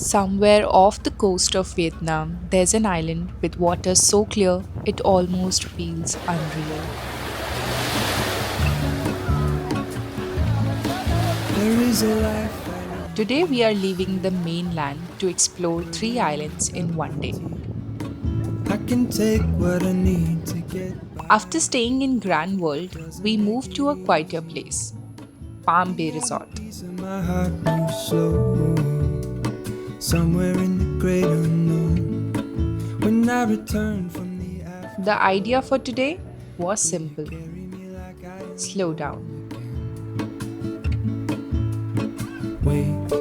Somewhere off the coast of Vietnam, there's an island with water so clear it almost feels unreal. There is a life Today we are leaving the mainland to explore three islands in one day. I can take what I need to get by. After staying in Grand World, we moved to a quieter place, Palm Bay Resort. Piece of my heart moves slow, somewhere in the great unknown. When I return from the after, The idea for today was simple: carry me like I slow down. wait,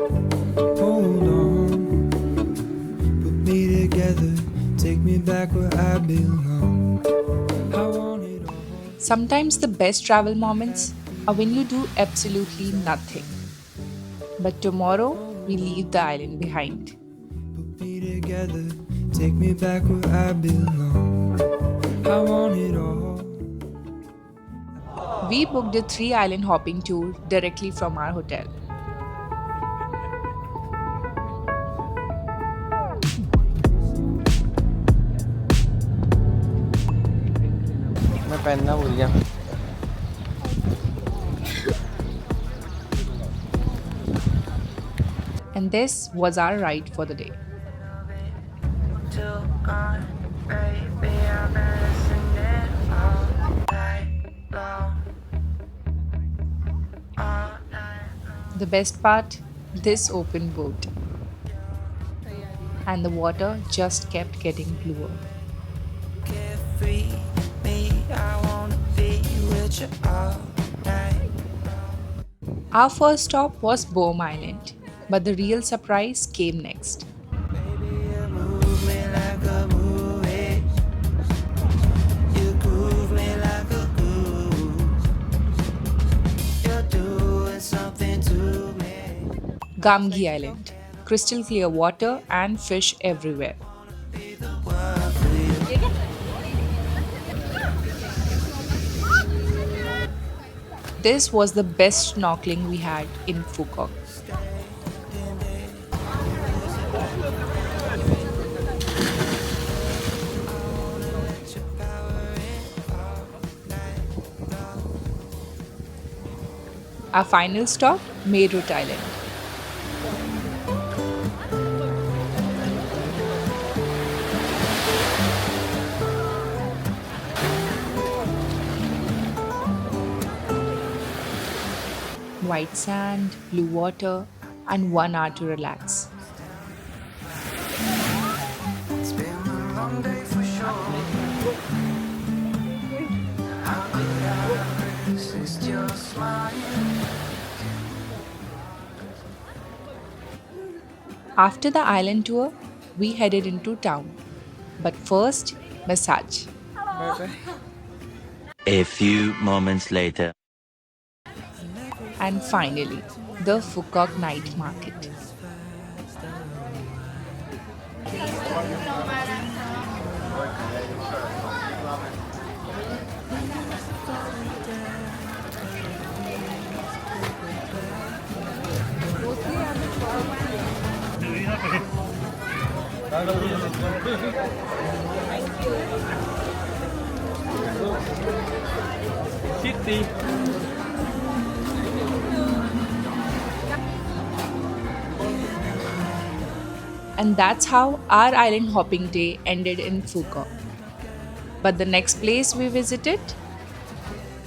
hold on, put me together, take me back where I belong. I want it all. Sometimes the best travel moments are when you do absolutely nothing. But tomorrow we leave the island behind. Put me together, take me back where I belong. I want it all. We booked a 3 island hopping tour directly from our hotel. मैं पहनना भूल गया And this was our ride for the day. The best part, this open boat. And the water just kept getting bluer. Carefree, me, I wanna be with you all night. Our first stop was Buom Island, but the real surprise came next. Baby, you move me like a movie. You groove me like a groove. You're doing something to me. Gam Ghi Island, crystal clear water and fish everywhere. Be the one for you. This was the best snorkeling we had in Phu Quoc. Our final stop, May Rut Island. White sand, blue water, and 1 hour to relax. It's been a long day for sure. How could I resist your smile? After the island tour, we headed into town. But first, massage. A few moments later. And finally, the Phu Quoc night market. And that's how our island hopping day ended in Phu Quoc. But the next place we visited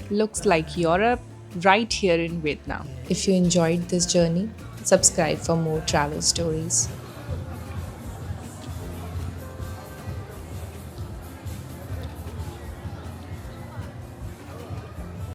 looks like Europe right here in Vietnam. If you enjoyed this journey, subscribe for more travel stories.